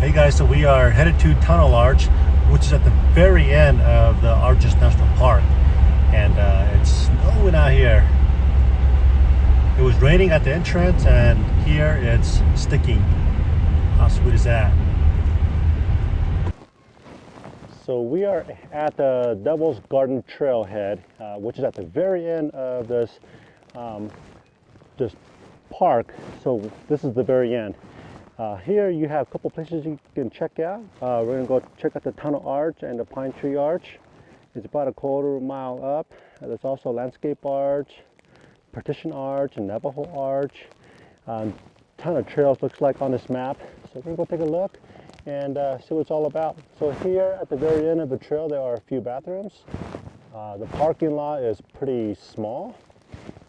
Hey guys, so we are headed to Tunnel Arch, which is at the very end of the Arches National Park, and it's snowing out here. It was raining at the entrance, and here it's sticking. How sweet is that? So we are at the Devil's Garden Trailhead, which is at the very end of this park. So this is the very end. Here you have a couple places you can check out. We're going to go check out the Tunnel Arch and the Pine Tree Arch. It's about a quarter mile up. There's also Landscape Arch, Partition Arch, and Navajo Arch. Ton of trails looks like on this map. So we're going to go take a look and see what it's all about. So here at the very end of the trail there are a few bathrooms. The parking lot is pretty small,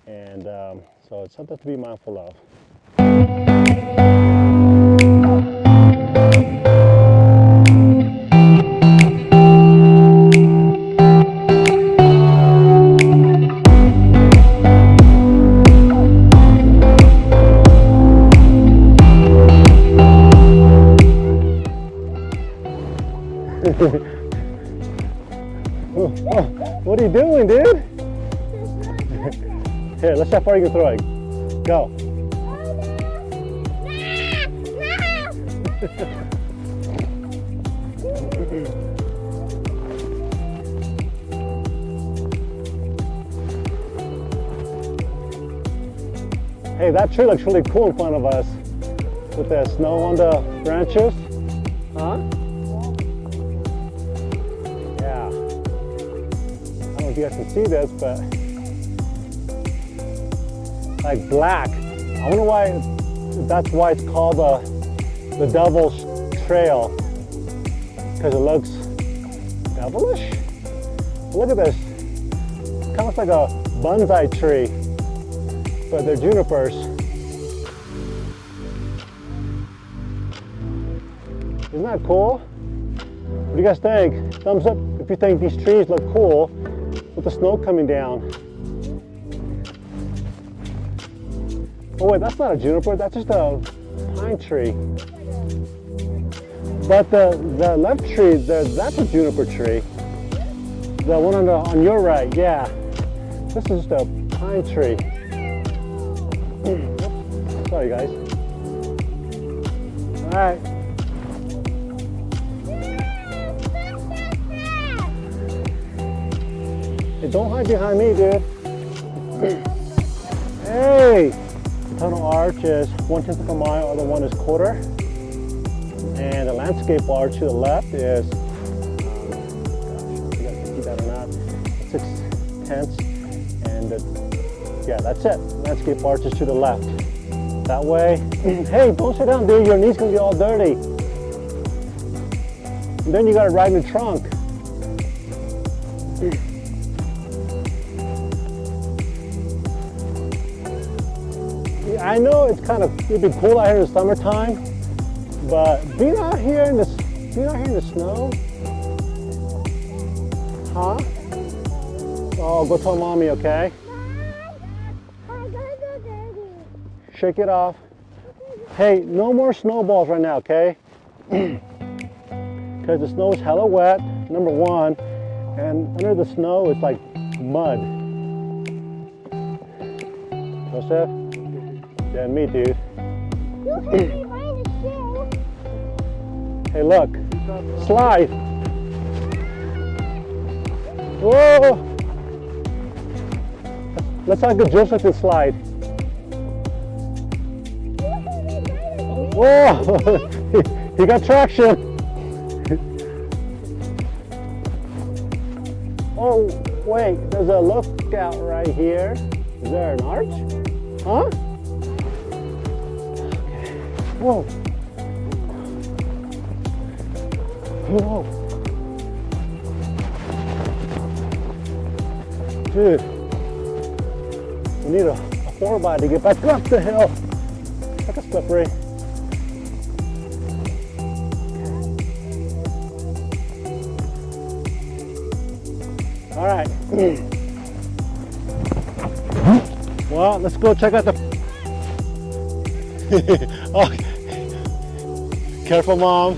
and so it's something to be mindful of. What are you doing, dude? Here, let's see how far you can throw it. Go. Hey, that tree looks really cool in front of us with the snow on the branches. Huh? Yeah. I don't know if you guys can see this, but like black. I wonder why that's why it's called the Devil's Trail, because it looks devilish. Look at this. It kind of looks like a bonsai tree, but they're junipers. Isn't that cool? What do you guys think? Thumbs up if you think these trees look cool with the snow coming down. Oh wait, that's not a juniper, that's just a pine tree. But the left tree, that's a juniper tree. The one on your right, yeah. This is just a pine tree. Oops, sorry guys. All right. Hey, don't hide behind me, dude. Hey! The Tunnel Arch is 1/10 of a mile, other one is quarter. And the Landscape Arch to the left is, gosh, you guys can see that or not, 6/10. And yeah, that's it. Landscape Arch is to the left. That way, hey, don't sit down, dude. Your knee's gonna get all dirty. And then you gotta ride in the trunk. I know it'd be cool out here in the summertime, but being out here in the snow, huh? Oh, go tell mommy, okay? Shake it off. Hey, no more snowballs right now, okay? Because the snow is hella wet, number one, and under the snow it's like mud. Joseph? Yeah, me, dude. Hey, look. Slide. Whoa. Let's have a good Joseph can slide. Whoa. He got traction. Oh, wait. There's a lookout right here. Is there an arch? Huh? Whoa. Whoa. Dude, we need a 4x to get back up the hill. Like a slippery. All right. Well, let's go check out the. Oh, Careful, Mom.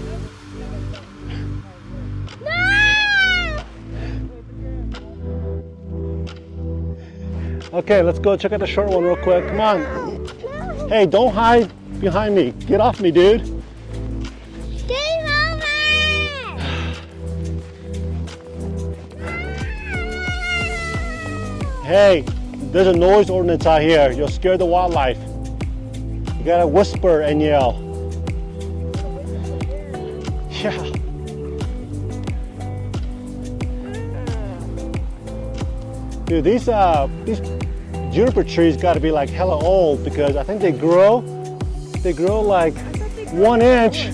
Okay, let's go check out the short one real quick. Come on. Hey, don't hide behind me. Get off me, dude. Game over! Hey, there's a noise ordinance out here. You'll scare the wildlife. You gotta whisper and yell. Yeah. Dude, these juniper trees gotta be like hella old because I think they grow like 1 inch.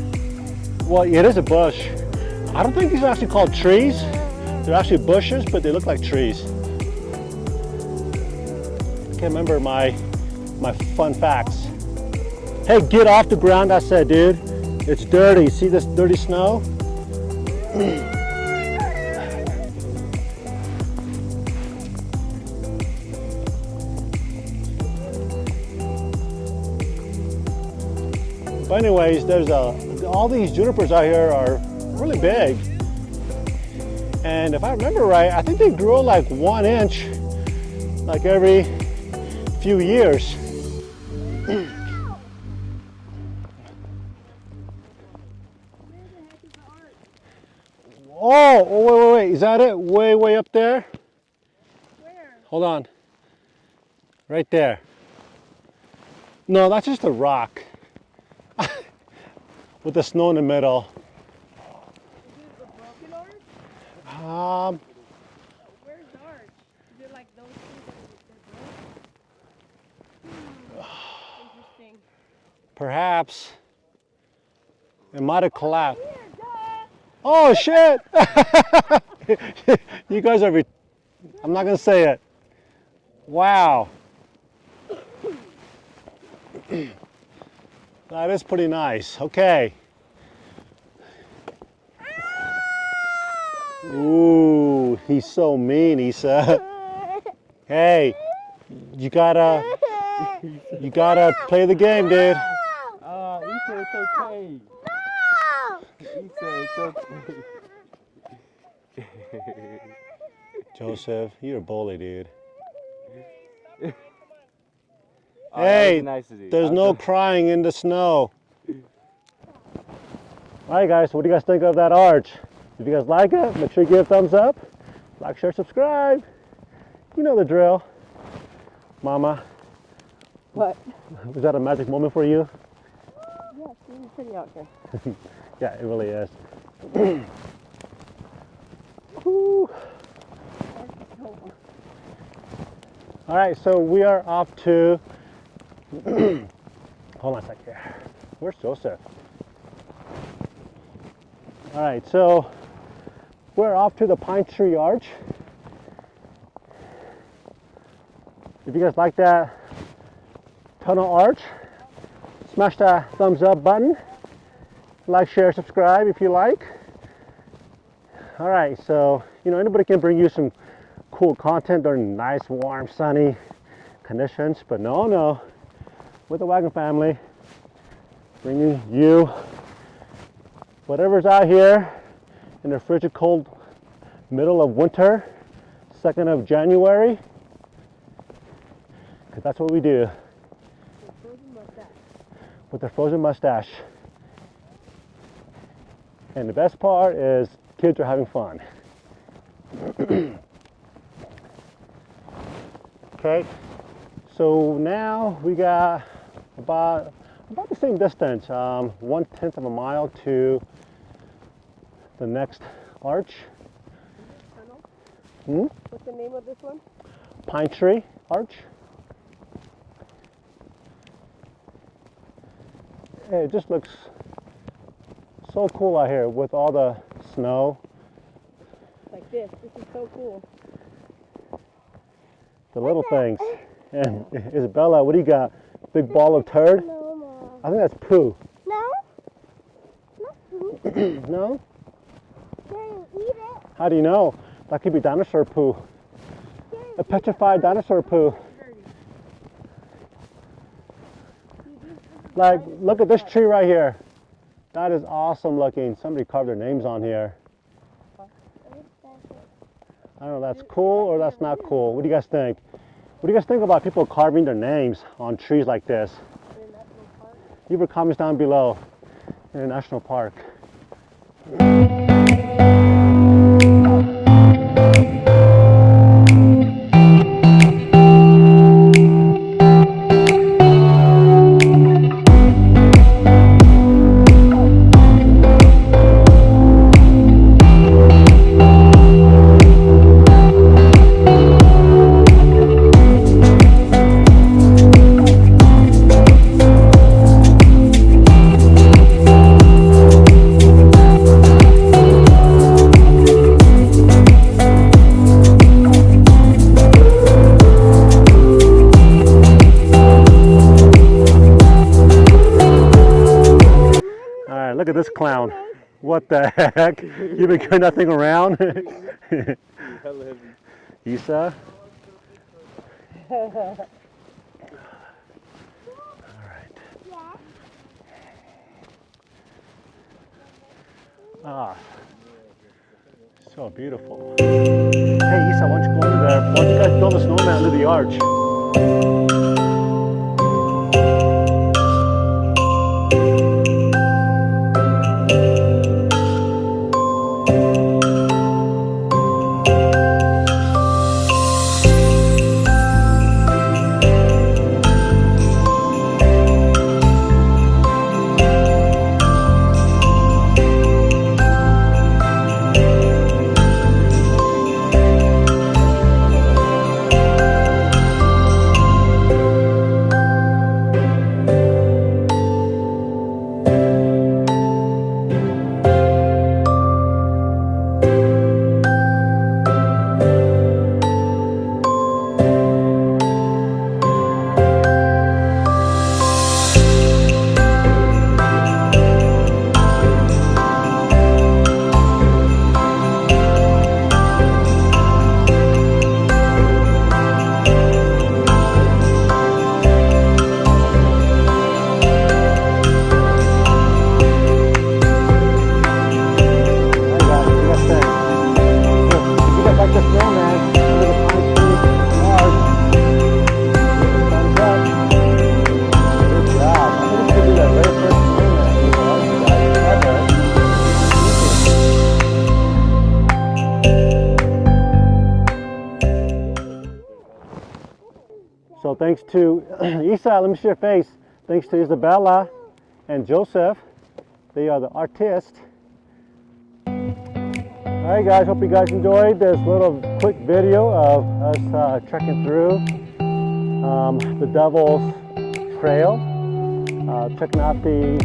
Well, it is a bush. I don't think these are actually called trees. They're actually bushes, but they look like trees. I can't remember my fun facts. Hey, get off the ground, I said, dude. It's dirty. See this dirty snow? But anyways, there's all these junipers out here are really big. And if I remember right, I think they grow like 1 inch like every few years. Oh, wait, is that it? Way up there? Where? Hold on. Right there. No, that's just a rock. With the snow in the middle. Is it a broken arch? Where's the arch? Is it like those two that are broke? Interesting. Perhaps. It might have collapsed. Oh shit! You guys are, I'm not gonna say it. Wow. That is pretty nice. Okay. Ooh, he's so mean, Issa. Hey, you gotta play the game, dude. Issa, it's okay. Issa, it's okay. Joseph, you're a bully, dude. Hey, Hey, there's no crying in the snow. All right, guys, so what do you guys think of that arch? If you guys like it, make sure you give a thumbs up. Like, share, subscribe. You know the drill. Mama, What? was that a magic moment for you? Yeah, it's pretty out here. Yeah, it really is. Whew. All right, so we are off to, hold on a sec here. Where's Joseph? All right, so we're off to the Pine Tree Arch. If you guys like that tunnel arch, smash that thumbs up button. Like, share, subscribe if you like. All right, so, anybody can bring you some cool content during nice, warm, sunny conditions, but no, with the Wagon family, bringing you whatever's out here in the frigid cold middle of winter, 2nd of January, because that's what we do. With the frozen mustache. And the best part is kids are having fun. Okay, so now we got about the same distance, 1/10 of a mile to the next arch. What's the name of this one? Pine Tree Arch. Hey, it just looks so cool out here with all the snow. Like this. This is so cool. The little things. And Isabella, what do you got? Big ball of turd? No, Mom. I think that's poo. No? Not No? Can you eat it? How do you know? That could be dinosaur poo. A petrified dinosaur poo. Like, look at this tree right here. That is awesome looking. Somebody carved their names on here. I don't know if that's cool or that's not cool. What do you guys think? What do you guys think about people carving their names on trees like this? Leave your comments down below. In a national park. Look at this clown. What the heck? You've been carrying that thing around? Isa? Alright. Ah, so beautiful. Hey Isa, why don't you go under there? Why don't you guys build a snowman under the arch? So thanks to Isa, let me see your face. Thanks to Isabella and Joseph, they are the artists. Alright guys, hope you guys enjoyed this little quick video of us trekking through the Devil's Trail, checking out the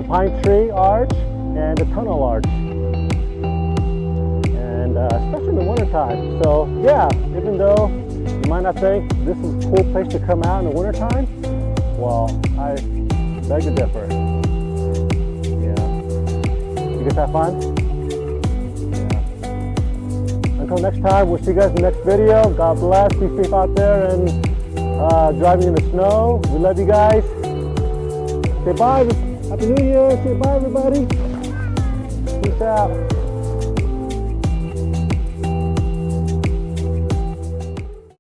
pine tree arch and the tunnel arch, and especially in the wintertime. So yeah, even though you might not think this is a cool place to come out in the wintertime, well, I beg to differ. You guys have fun? Yeah. Until next time, we'll see you guys in the next video. God bless. Be safe out there and driving in the snow. We love you guys. Say bye. Happy New Year. Say bye, everybody. Peace out.